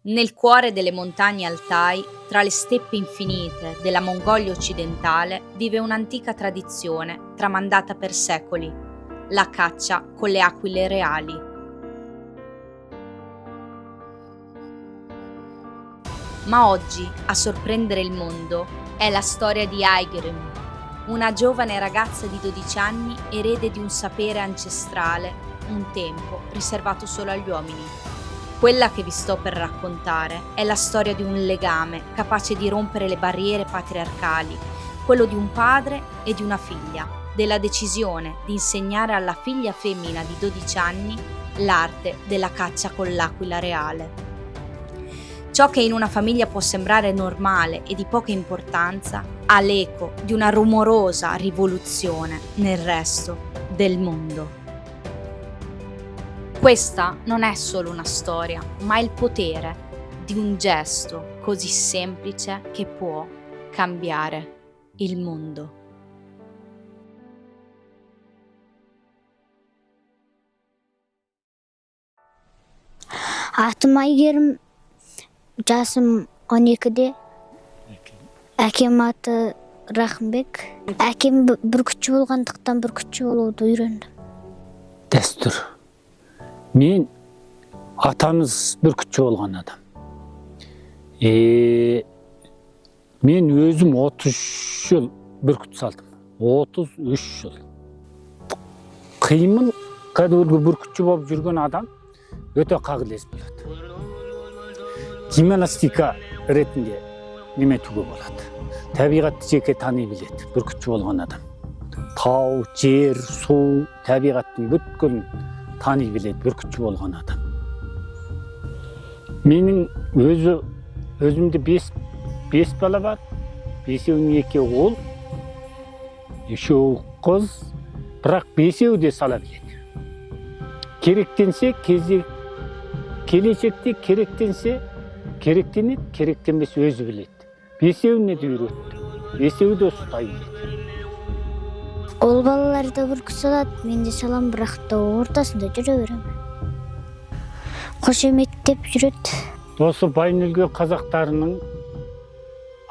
Nel cuore delle montagne Altai, tra le steppe infinite della Mongolia occidentale, vive un'antica tradizione tramandata per secoli, la caccia con le aquile reali. Ma oggi, a sorprendere il mondo, è la storia di Aigerim, una giovane ragazza di 12 anni erede di un sapere ancestrale, un tempo riservato solo agli uomini. Quella che vi sto per raccontare è la storia di un legame capace di rompere le barriere patriarcali, quello di un padre e di una figlia, della decisione di insegnare alla figlia femmina di 12 anni l'arte della caccia con l'aquila reale. Ciò che in una famiglia può sembrare normale e di poca importanza ha l'eco di una rumorosa rivoluzione nel resto del mondo. Questa non è solo una storia, ma il potere di un gesto così semplice che può cambiare il mondo. Атым Айгерім, жасым 12-де. Әкем аты Рахымбек. Әкем бүркітші болғандықтан бүркітші болуды үйрендім. Дәстүр. Мен атамыз бүркітші болған адам. Мен өзім 30 жыл бүркіт салдым. 33 жыл. Қиымын кәдімгі бүркітші болып жүрген адам өте қағылез болады. Гимнастика ретінде неме түге болады. Табиғатты жеке тани біледі бүркітші болған адам. Тау, жер, су, табиғаттың бүткілін тани біледі бүркітші болған адам. Менің өзімде 5 бала бар. 5-інің 2 ұл, 3 қыз, бірақ 5 де сала біледі. Керектенсе, келешекте керектенеді, керектенбес өзі біледі. 5-іне де үйретті. 5 де ұстай біледі. Ол балалар да бүркіт салады, мен де салам, бірақ та ортасында жүре беремін. Қошеметтеп жүреді. Осы Байнөлгө қазақтарының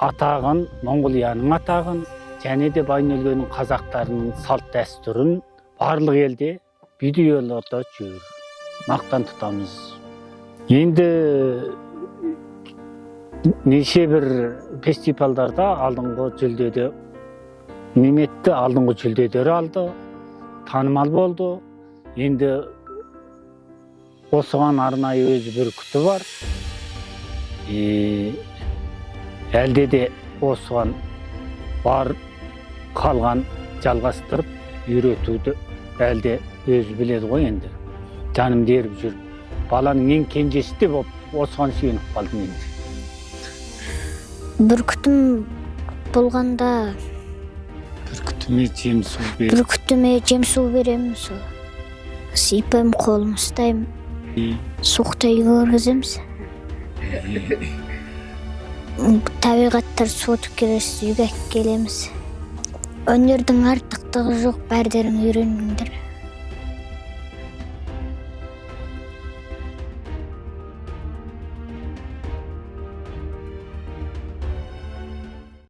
атағын, Монғолияның атағын, және де Байнөлгөнің қазақтарының салт дәстүрін барлық елде видеоларда жүр. Мақтан тұтамыз. Енді неше бір фестивалдарда алдыңғы жүлдеде Неметті алдыңғы жүлдедері алды, танымал болды. Енді осыған арнайы өзі бүркіті бар. Әлде де осыған бар қалған жалғастырып үйретуді әлде өзі біледі ғой енді. Жаным деріп жүр. Баланың ең кенжесі де болып осыған сүйеніп қалдым енді. Бүркітім болғанда Бүркітіме жем су беремін, сол. Сипем, қолым ұстаймын. Суықтай көргіземіз. Табиғаттар суытып келесі үйге келеміз. Өнердің артықтығы жоқ, бәрдерін үйреніңдер.